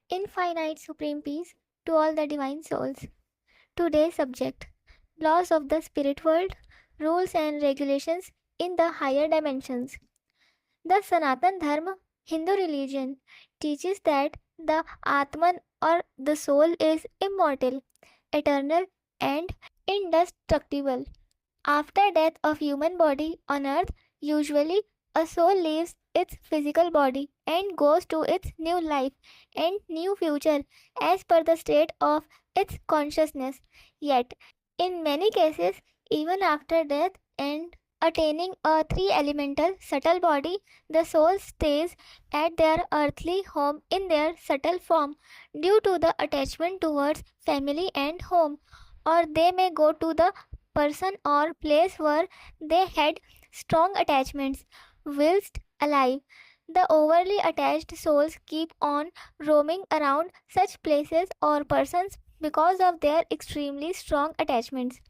Infinite supreme peace to all the divine souls. Today's subject: laws of the spirit world, rules and regulations in the higher dimensions. The Sanatan Dharma, Hindu religion, teaches that the Atman or the soul is immortal, eternal, and indestructible. After death of human body on earth, usually a soul leaves its physical body and goes to its new life and new future as per the state of its consciousness. Yet, in many cases, even after death and attaining a three elemental subtle body, the soul stays at their earthly home in their subtle form due to the attachment towards family and home, or they may go to the person or place where they had strong attachments whilst alive. The overly attached souls keep on roaming around such places or persons because of their extremely strong attachments.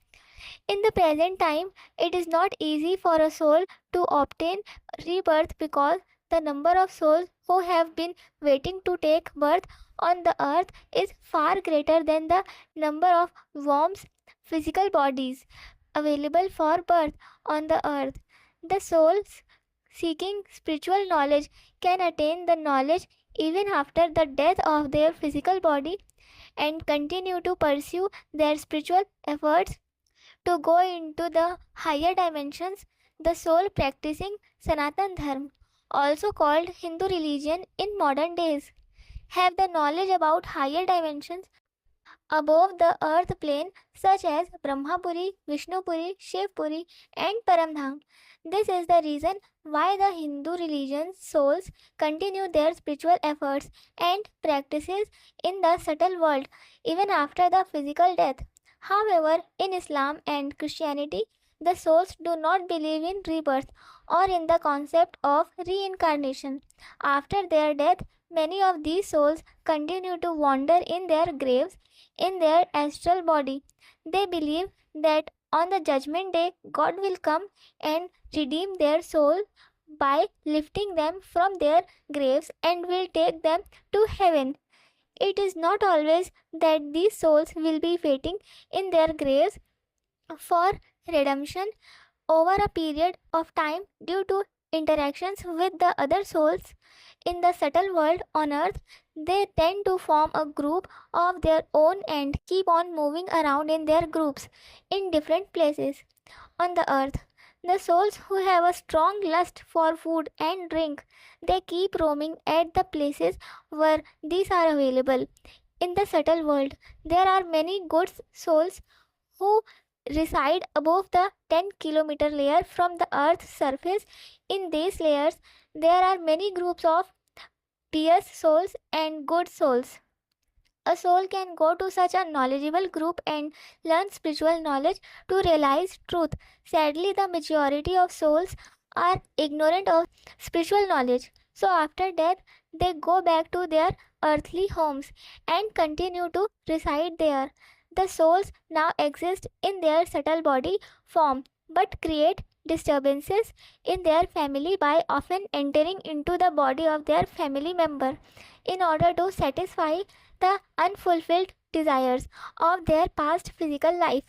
In the present time, it is not easy for a soul to obtain rebirth because the number of souls who have been waiting to take birth on the earth is far greater than the number of worms' physical bodies available for birth on the earth. The souls seeking spiritual knowledge can attain the knowledge even after the death of their physical body and continue to pursue their spiritual efforts to go into the higher dimensions. The soul practicing Sanatan Dharma, also called Hindu religion in modern days, have the knowledge about higher dimensions above the earth plane, such as Brahmapuri, Vishnupuri, Shivpuri, and Paramdham. This is the reason why the Hindu religion's souls continue their spiritual efforts and practices in the subtle world even after the physical death. However, in Islam and Christianity, the souls do not believe in rebirth or in the concept of reincarnation. After their death, many of these souls continue to wander in their graves in their astral body. They believe that on the judgment day, God will come and redeem their soul by lifting them from their graves and will take them to heaven. It is not always that these souls will be waiting in their graves for redemption over a period of time due to interactions with the other souls in the subtle world on earth. They tend to form a group of their own and keep on moving around in their groups in different places on the earth. The souls who have a strong lust for food and drink, they keep roaming at the places where these are available. In the subtle world, there are many good souls who reside above the 10-kilometer layer from the earth's surface. In these layers, there are many groups of pious souls and good souls. A soul can go to such a knowledgeable group and learn spiritual knowledge to realize truth. Sadly, the majority of souls are ignorant of spiritual knowledge. So, after death, they go back to their earthly homes and continue to reside there. The souls now exist in their subtle body form but create disturbances in their family by often entering into the body of their family member in order to satisfy the unfulfilled desires of their past physical life.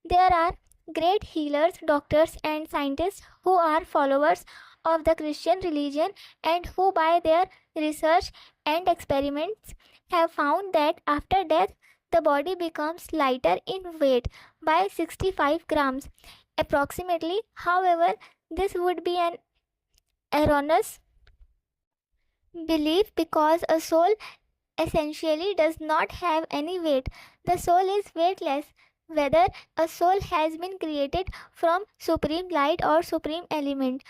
There are great healers, doctors, and scientists who are followers of the Christian religion and who, by their research and experiments, have found that after death, the body becomes lighter in weight by 65 grams approximately. However, this would be an erroneous belief because a soul essentially does not have any weight. The soul is weightless. Whether a soul has been created from supreme light or supreme element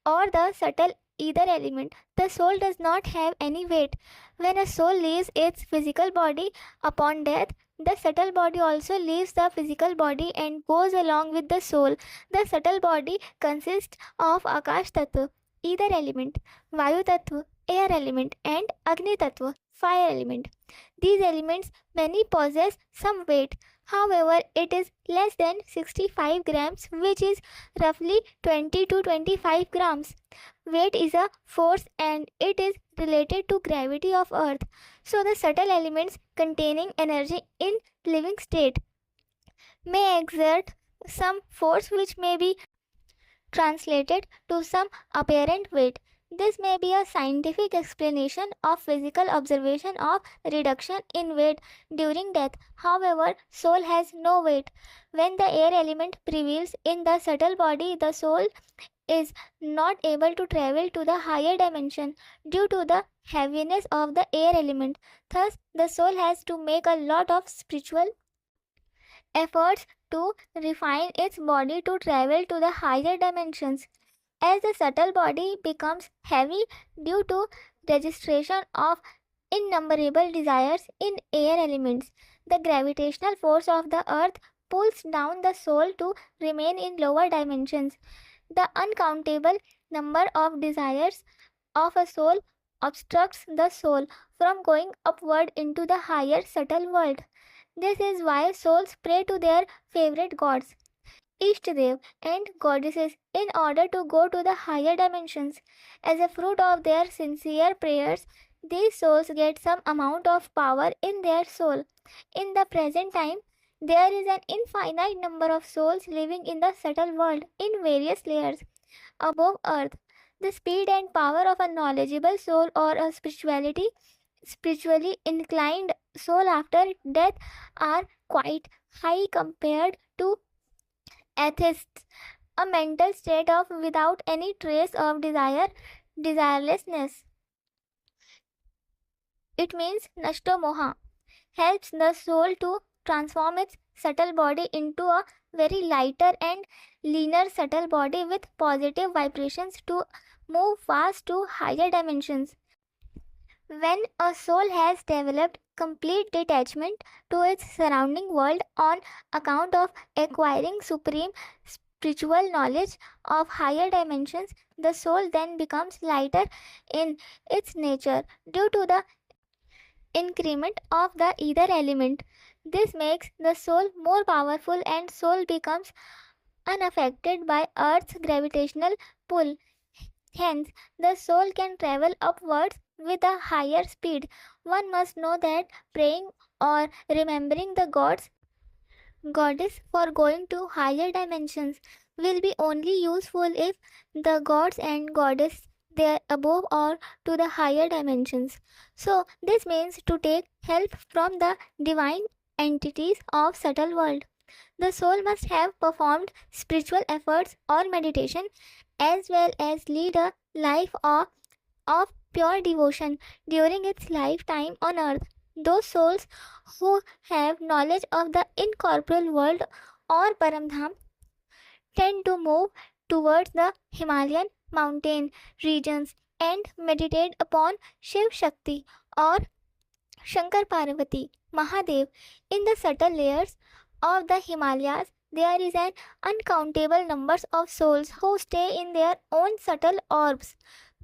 or the subtle either element, the soul does not have any weight. When a soul leaves its physical body upon death, the subtle body also leaves the physical body and goes along with the soul. The subtle body consists of Akash Tattva, either element, Vayu Tattva, air element, and Agni Tattva, fire element. These elements many possess some weight. However, it is less than 65 grams, which is roughly 20 to 25 grams. Weight is a force and it is related to gravity of earth. So the subtle elements containing energy in living state may exert some force which may be translated to some apparent weight. This may be a scientific explanation of physical observation of reduction in weight during death. However, soul has no weight. When the air element prevails in the subtle body, the soul is not able to travel to the higher dimension due to the heaviness of the air element. Thus, the soul has to make a lot of spiritual efforts to refine its body to travel to the higher dimensions. As the subtle body becomes heavy due to registration of innumerable desires in air elements, the gravitational force of the earth pulls down the soul to remain in lower dimensions. The uncountable number of desires of a soul obstructs the soul from going upward into the higher subtle world. This is why souls pray to their favorite gods, Ishtadev, and goddesses in order to go to the higher dimensions. As a fruit of their sincere prayers, these souls get some amount of power in their soul. In the present time, there is an infinite number of souls living in the subtle world in various layers above earth. The speed and power of a knowledgeable soul or a spiritually inclined soul after death are quite high compared to atheists, a mental state of without any trace of desirelessness. It means nashto moha, helps the soul to transform its subtle body into a very lighter and leaner subtle body with positive vibrations to move fast to higher dimensions. When a soul has developed complete detachment to its surrounding world on account of acquiring supreme spiritual knowledge of higher dimensions, the soul then becomes lighter in its nature due to the increment of the ether element. This makes the soul more powerful and soul becomes unaffected by earth's gravitational pull. Hence, the soul can travel upwards with a higher speed. One must know that praying or remembering the goddess for going to higher dimensions will be only useful if the gods and goddess there above or to the higher dimensions. So this means to take help from the divine entities of subtle world. The soul must have performed spiritual efforts or meditation as well as lead a life of pure devotion during its lifetime on earth. Those souls who have knowledge of the incorporeal world or Paramdham tend to move towards the Himalayan mountain regions and meditate upon Shiv Shakti or Shankar Parvati, Mahadev. In the subtle layers of the Himalayas, there is an uncountable numbers of souls who stay in their own subtle orbs,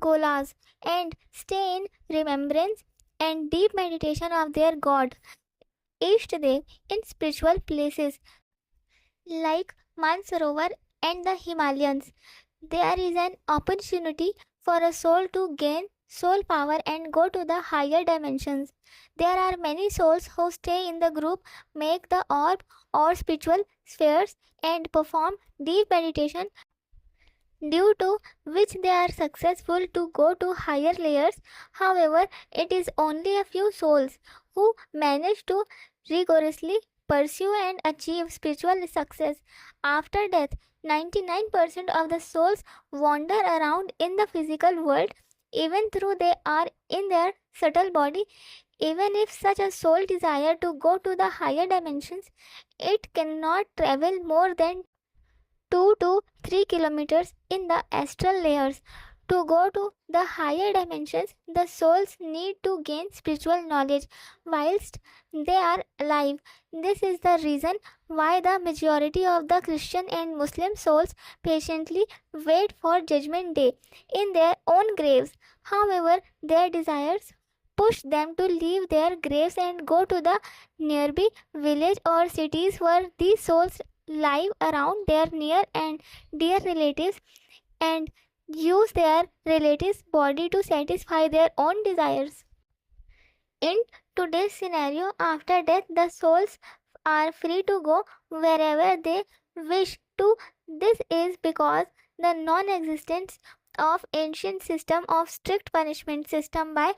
golas, and stay in remembrance and deep meditation of their God, Ishtadev, in spiritual places like Mansarovar and the Himalayas. There is an opportunity for a soul to gain soul power and go to the higher dimensions. There are many souls who stay in the group, make the orb or spiritual spheres, and perform deep meditation, due to which they are successful to go to higher layers. However, it is only a few souls who manage to rigorously pursue and achieve spiritual success after death. 99% of the souls wander around in the physical world even though they are in their subtle body. Even if such a soul desire to go to the higher dimensions, it cannot travel more than 2 to 3 kilometers in the astral layers. To go to the higher dimensions, the souls need to gain spiritual knowledge whilst they are alive. This is the reason why the majority of the Christian and Muslim souls patiently wait for Judgment Day in their own graves. However, their desires push them to leave their graves and go to the nearby village or cities where these souls live around their near and dear relatives and use their relatives' body to satisfy their own desires. In today's scenario, after death, the souls are free to go wherever they wish to. This is because the non-existence of ancient system of strict punishment system by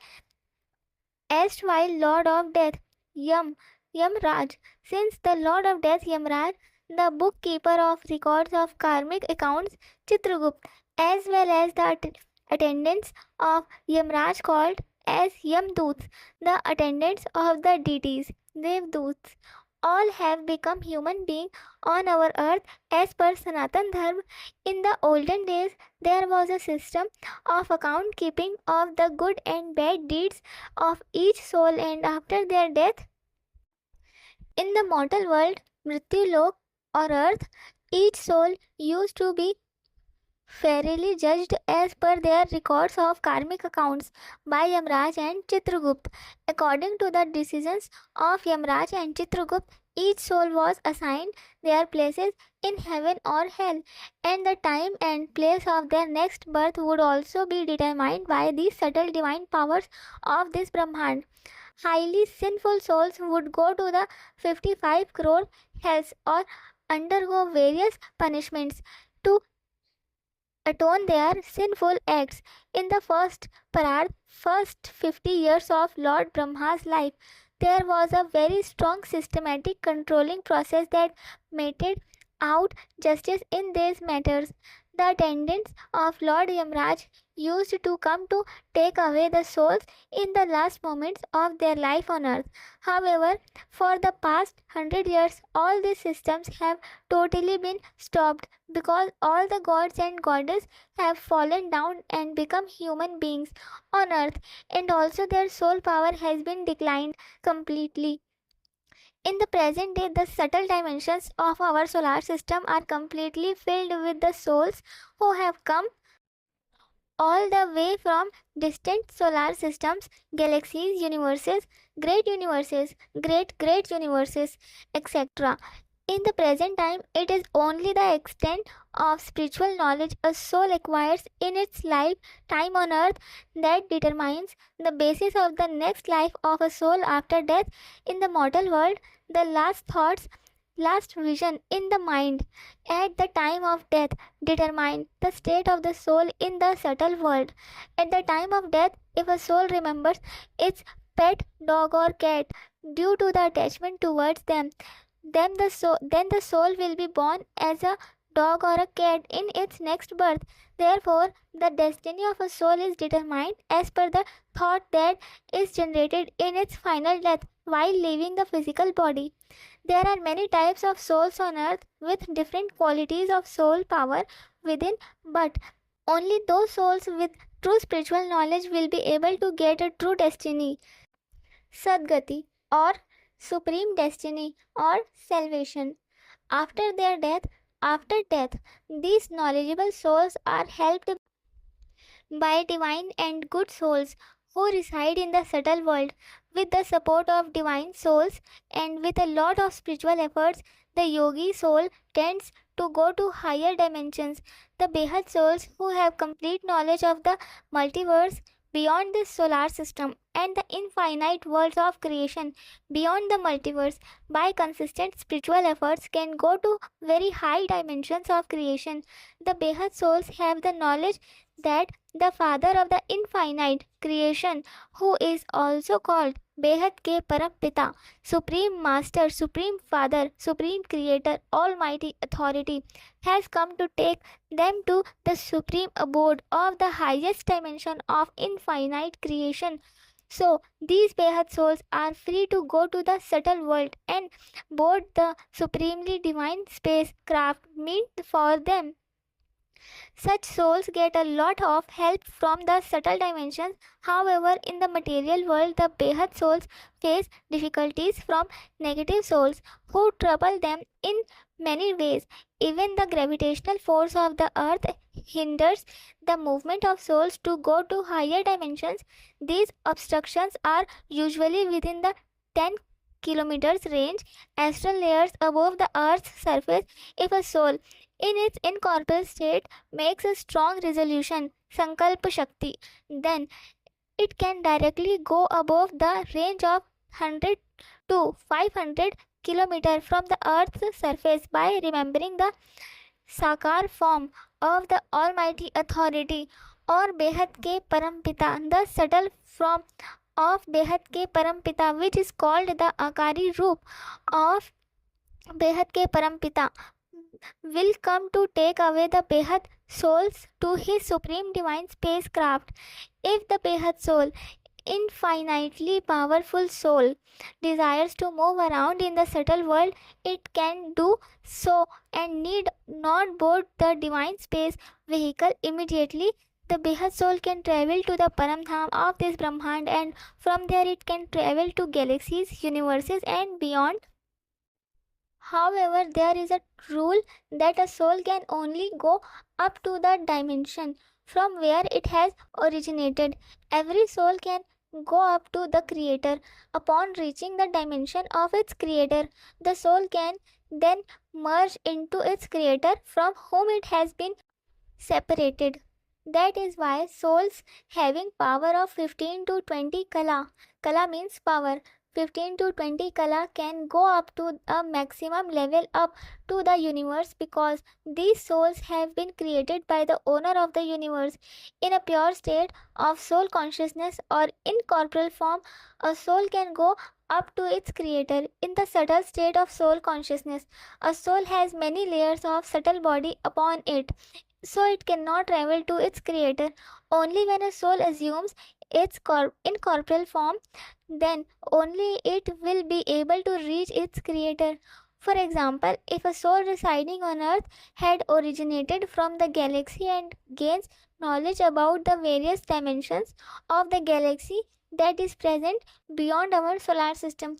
erstwhile Lord of Death, Yamraj. Since the Lord of Death, Yamraj, the bookkeeper of records of karmic accounts, Chitragupt, as well as the attendants of Yamraj called as Yamdoots, the attendants of the deities, Devdoots, all have become human beings on our earth as per Sanatan Dharma. In the olden days, there was a system of account keeping of the good and bad deeds of each soul, and after their death, in the mortal world, Mrityulok or earth, each soul used to be fairly judged as per their records of karmic accounts by Yamraj and Chitragupt. According to the decisions of Yamraj and Chitragupt, each soul was assigned their places in heaven or hell, and the time and place of their next birth would also be determined by the subtle divine powers of this Brahmand. Highly sinful souls would go to the 55 crore hells or undergo various punishments to atone their sinful acts. In the first 50 years of Lord Brahma's life, there was a very strong systematic controlling process that meted out justice in these matters. The attendants of Lord Yamraj used to come to take away the souls in the last moments of their life on earth. However, for the past 100 years, all these systems have totally been stopped because all the gods and goddesses have fallen down and become human beings on earth, and also their soul power has been declined completely. In the present day, the subtle dimensions of our solar system are completely filled with the souls who have come all the way from distant solar systems, galaxies, universes, great universes, etc. In the present time, it is only the extent of spiritual knowledge a soul acquires in its lifetime on earth that determines the basis of the next life of a soul after death. In the mortal world, the last thoughts, last vision in the mind at the time of death determine the state of the soul in the subtle world. At the time of death, if a soul remembers its pet dog or cat due to the attachment towards them, then the soul will be born as a dog or a cat in its next birth. Therefore, the destiny of a soul is determined as per the thought that is generated in its final death while leaving the physical body. There are many types of souls on earth with different qualities of soul power within, but only those souls with true spiritual knowledge will be able to get a true destiny, Sadgati, or supreme destiny or salvation. After their death, after death, these knowledgeable souls are helped by divine and good souls who reside in the subtle world. With the support of divine souls and with a lot of spiritual efforts, the yogi soul tends to go to higher dimensions. The Behad souls who have complete knowledge of the multiverse beyond this solar system and the infinite worlds of creation beyond the multiverse by consistent spiritual efforts can go to very high dimensions of creation. The Behad souls have the knowledge that the father of the infinite creation, who is also called Behad ke Param Pita, Supreme Master, Supreme Father, Supreme Creator, Almighty Authority, has come to take them to the supreme abode of the highest dimension of infinite creation. So, these Behad souls are free to go to the subtle world and board the supremely divine spacecraft meant for them. Such souls get a lot of help from the subtle dimensions. However, in the material world, the Behad souls face difficulties from negative souls who trouble them in many ways. Even the gravitational force of the earth hinders the movement of souls to go to higher dimensions. These obstructions are usually within the 10 kilometers range, astral layers above the earth's surface. If a soul in its incorporeal state makes a strong resolution, sankalpa shakti, then it can directly go above the range of 100 to 500 kilometers from the earth's surface by remembering the साकार form of the almighty authority और बेहद के परमपिता, the subtle form of बेहद के परमपिता, which is called the आकारी रूप of बेहद के परमपिता, will come to take away the Behad souls to his supreme divine spacecraft. If the Behad soul, infinitely powerful soul, desires to move around in the subtle world, it can do so and need not board the divine space vehicle immediately. The Behad soul can travel to the Paramdham of this Brahmand, and from there it can travel to galaxies, universes, and beyond. However, there is a rule that a soul can only go up to the dimension from where it has originated. Every soul can go up to the Creator. Upon reaching the dimension of its Creator, the soul can then merge into its Creator from whom it has been separated. That is why souls having power of 15 to 20 kala means power, 15 to 20 kala can go up to a maximum level up to the universe, because these souls have been created by the owner of the universe. In a pure state of soul consciousness or incorporeal form, a soul can go up to its creator. In the subtle state of soul consciousness, a soul has many layers of subtle body upon it, so it cannot travel to its creator. Only when a soul assumes its incorporeal form, then only it will be able to reach its creator. For example, if a soul residing on earth had originated from the galaxy and gains knowledge about the various dimensions of the galaxy that is present beyond our solar system,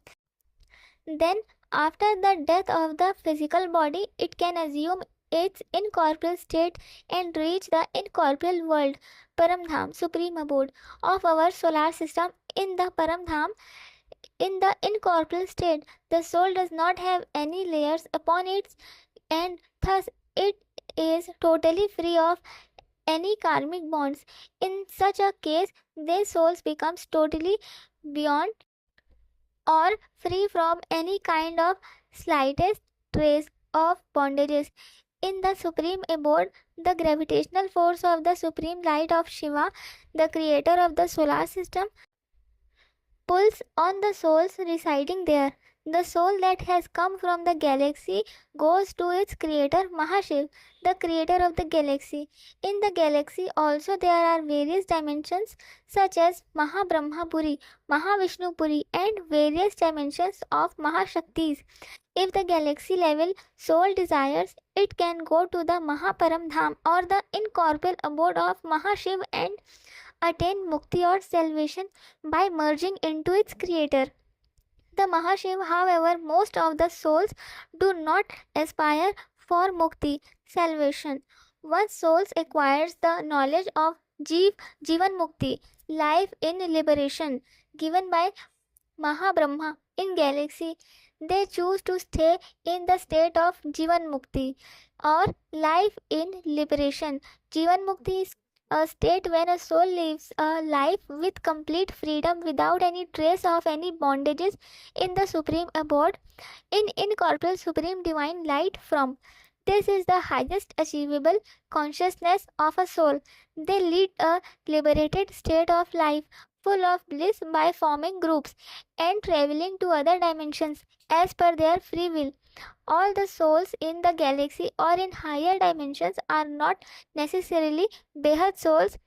then after the death of the physical body, it can assume its incorporeal state and reach the incorporeal world, Paramdham, supreme abode of our solar system. In the Paramdham, in the incorporeal state, the soul does not have any layers upon it, and thus it is totally free of any karmic bonds. In such a case, these souls becomes totally beyond or free from any kind of slightest trace of bondages. In the supreme abode, the gravitational force of the supreme light of Shiva, the creator of the solar system, pulls on the souls residing there. The soul that has come from the galaxy goes to its creator Mahashiv, the creator of the galaxy. In the galaxy also there are various dimensions such as Mahabrahmapuri, Mahavishnupuri, and various dimensions of Mahashaktis. If the galaxy level soul desires, it can go to the Mahaparamdham or the incorporeal abode of Mahashiv and attain mukti or salvation by merging into its creator. The Mahashiv, however, most of the souls do not aspire for mukti, salvation. Once souls acquires the knowledge of Jivan Mukti, life in liberation, given by Mahabrahma in galaxy, they choose to stay in the state of Jivan Mukti or life in liberation. Jivan Mukti is a state when a soul lives a life with complete freedom without any trace of any bondages in the supreme abode in incorporeal supreme divine light from. This is the highest achievable consciousness of a soul. They lead a liberated state of life full of bliss by forming groups and traveling to other dimensions as per their free will. All the souls in the galaxy or in higher dimensions are not necessarily Behad souls.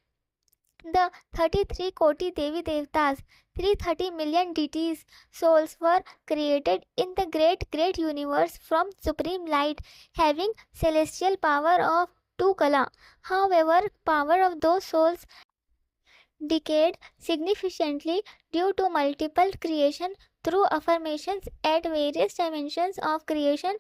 The 33 Koti Devi Devtas, 330 million deities souls were created in the great universe from supreme light, having celestial power of 2 kala. However, power of those souls decayed significantly due to multiple creation through affirmations at various dimensions of creation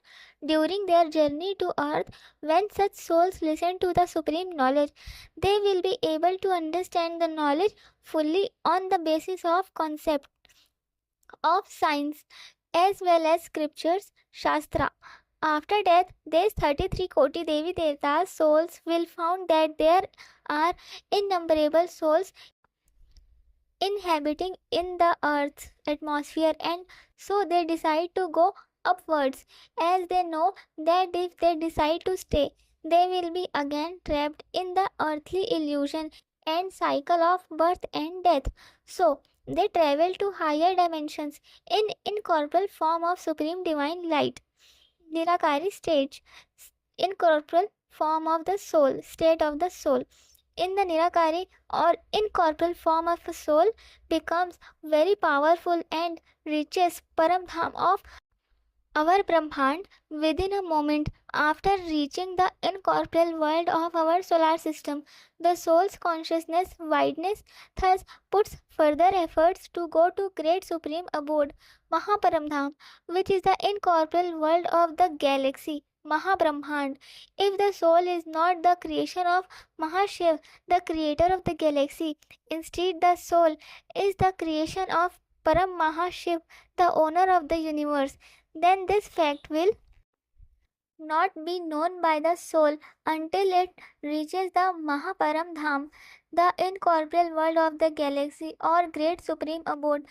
during their journey to earth. When such souls listen to the supreme knowledge, they will be able to understand the knowledge fully on the basis of concept of science as well as scriptures, Shastra. After death, these 33 Koti Devi Devtas souls will found that there are innumerable souls inhabiting in the earth's atmosphere, and so they decide to go upwards, as they know that if they decide to stay, they will be again trapped in the earthly illusion and cycle of birth and death. So they travel to higher dimensions in incorporeal form of supreme divine light, Nirakari stage, incorporeal form of the soul, state of the soul. In the Nirakari or incorporeal form of a soul becomes very powerful and reaches Paramdham of our Brahmand within a moment. After reaching the incorporeal world of our solar system, the soul's consciousness widens, thus puts further efforts to go to great supreme abode, Mahaparamdham, which is the incorporeal world of the galaxy, Mahabrahmand. If the soul is not the creation of Mahashiv, the creator of the galaxy, instead the soul is the creation of Param Mahashiv, the owner of the universe, then this fact will not be known by the soul until it reaches the Mahaparam Dham, the incorporeal world of the galaxy or great supreme abode.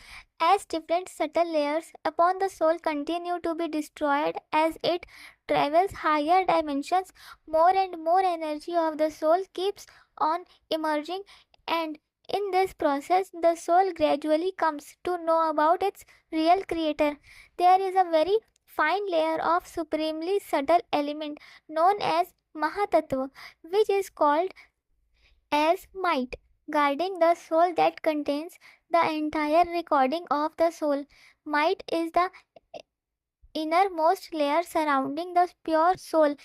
As different subtle layers upon the soul continue to be destroyed as it travels higher dimensions, more and more energy of the soul keeps on emerging, and in this process, the soul gradually comes to know about its real creator. There is a very fine layer of supremely subtle element known as Mahatattva, which is called as might, guarding the soul that contains the entire recording of the soul. Might is the innermost layer surrounding the pure soul.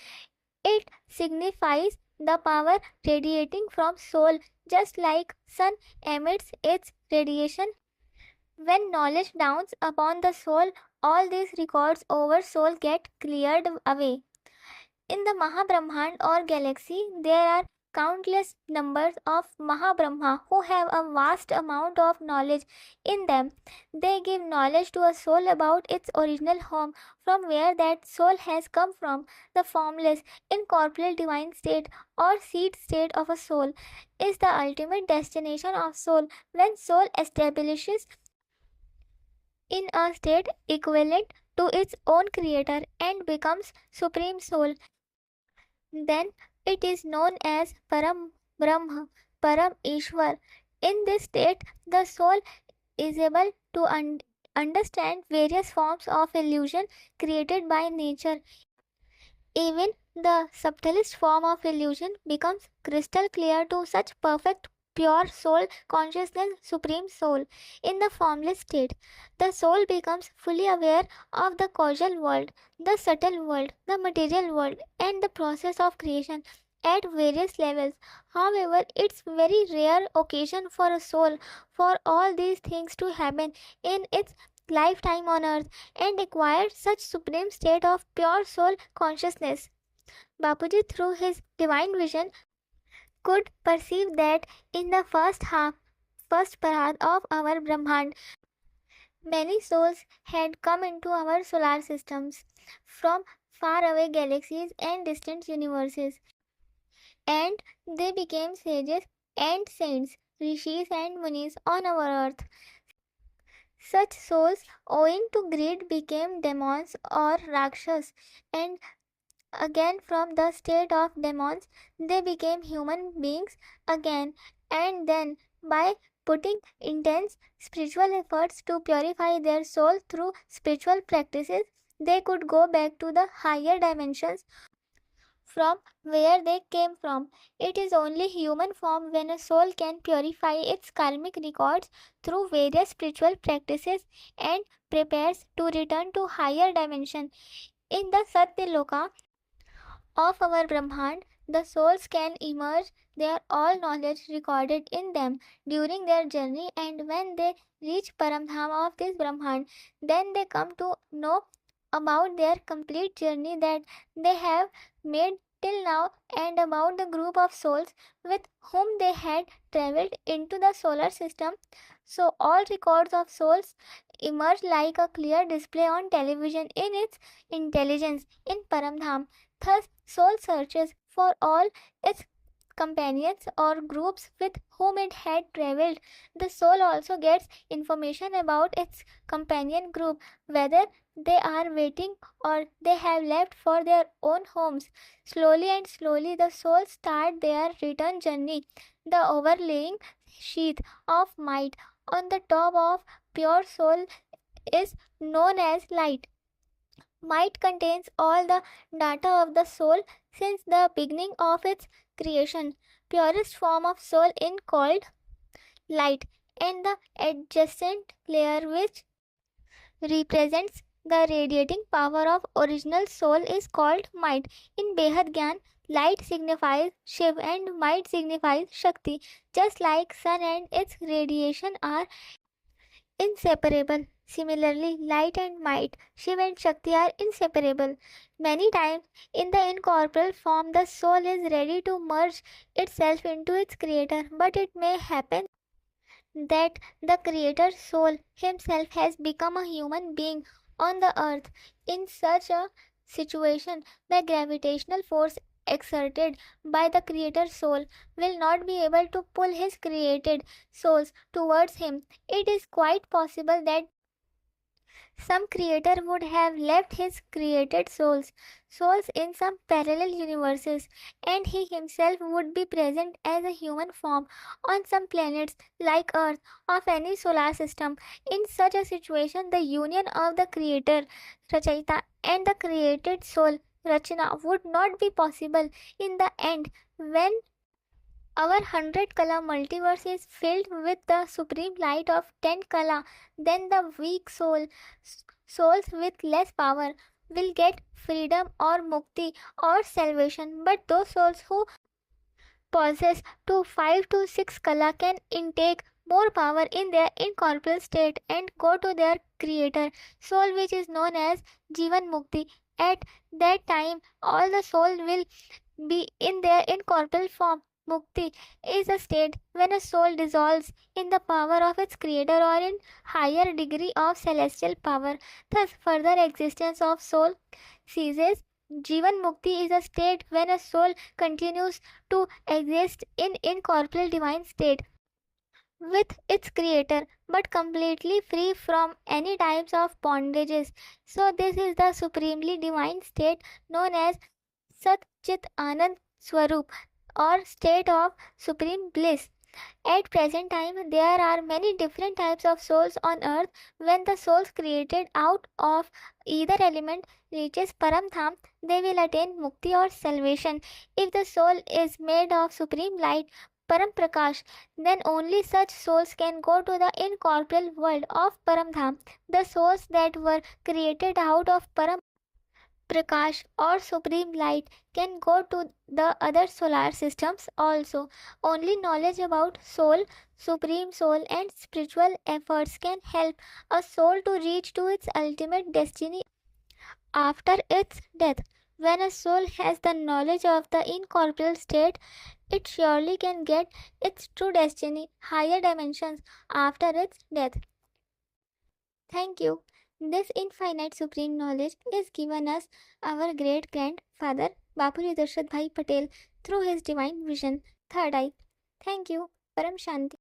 It signifies the power radiating from soul, just like sun emits its radiation. When knowledge dawns upon the soul, all these records over soul get cleared away. In the Mahabrahmand or galaxy, there are countless numbers of Mahabrahma who have a vast amount of knowledge in them. They give knowledge to a soul about its original home, from where that soul has come from. The formless, incorporeal divine state or seed state of a soul is the ultimate destination of soul. When soul establishes in a state equivalent to its own creator and becomes supreme soul, then it is known as Param Brahma, Param Ishwar. In this state, the soul is able to understand various forms of illusion created by nature. Even the subtlest form of illusion becomes crystal clear to such perfect pure soul consciousness, supreme soul. In the formless state, the soul becomes fully aware of the causal world, the subtle world, the material world, and the process of creation at various levels. However, it's very rare occasion for a soul for all these things to happen in its lifetime on earth and acquire such supreme state of pure soul consciousness. Bapuji, through his divine vision, could perceive that in the first parat of our Brahmand, many souls had come into our solar systems from faraway galaxies and distant universes, and they became sages and saints, rishis and munis on our earth. Such souls, owing to greed, became demons or rakshas, and again from the state of demons they became human beings again, and then by putting intense spiritual efforts to purify their soul through spiritual practices, they could go back to the higher dimensions from where they came from. It is only human form when a soul can purify its karmic records through various spiritual practices and prepares to return to higher dimension. In the Satya Loka of our Brahmand, the souls can emerge their all knowledge recorded in them during their journey, and when they reach Paramdham of this Brahman, then they come to know about their complete journey that they have made till now, and about the group of souls with whom they had traveled into the solar system. So all records of souls emerge like a clear display on television in its intelligence in Paramdham. Thus, soul searches for all its companions or groups with whom it had traveled. The soul also gets information about its companion group, whether they are waiting or they have left for their own homes. Slowly and slowly, the souls start their return journey. The overlaying sheath of might on the top of pure soul is known as light. Might contains all the data of the soul since the beginning of its creation. Purest form of soul in called light, and the adjacent layer which represents the radiating power of original soul is called might. In Behad Gyan, light signifies Shiv and might signifies Shakti. Just like sun and its radiation are inseparable. Similarly, light and might, Shiv and Shakti are inseparable. Many times, in the incorporeal form, the soul is ready to merge itself into its creator, but it may happen that the creator soul himself has become a human being on the earth. In such a situation, the gravitational force exerted by the creator soul will not be able to pull his created souls towards him. It is quite possible that some creator would have left his created souls in some parallel universes, and he himself would be present as a human form on some planets like Earth of any solar system. In such a situation, the union of the creator Rachayita and the created soul Rachana would not be possible in the end. When our 100 Kala multiverse is filled with the supreme light of 10 Kala, then the weak souls with less power will get freedom or mukti or salvation. But those souls who possess to 5 to 6 Kala can intake more power in their incorporeal state and go to their creator soul, which is known as Jivan Mukti. At that time, all the soul will be in their incorporeal form. Mukti is a state when a soul dissolves in the power of its creator or in higher degree of celestial power. Thus, further existence of soul ceases. Jivan Mukti is a state when a soul continues to exist in incorporeal divine state with its creator but completely free from any types of bondages. So, this is the supremely divine state known as Sat Chit Anand Swarup or state of supreme bliss. At present time, there are many different types of souls on earth. When the souls created out of either element reaches Paramdham, they will attain mukti or salvation. If the soul is made of supreme light, Param Prakash, then only such souls can go to the incorporeal world of Paramdham. The souls that were created out of Param Prakash or supreme light can go to the other solar systems also. Only knowledge about soul, supreme soul, and spiritual efforts can help a soul to reach to its ultimate destiny after its death. When a soul has the knowledge of the incorporeal state, it surely can get its true destiny, higher dimensions after its death. Thank you. This infinite supreme knowledge is given us our great grandfather bapujidashrathbhaipatel through his divine vision, third eye. Thank you. Param Shanti.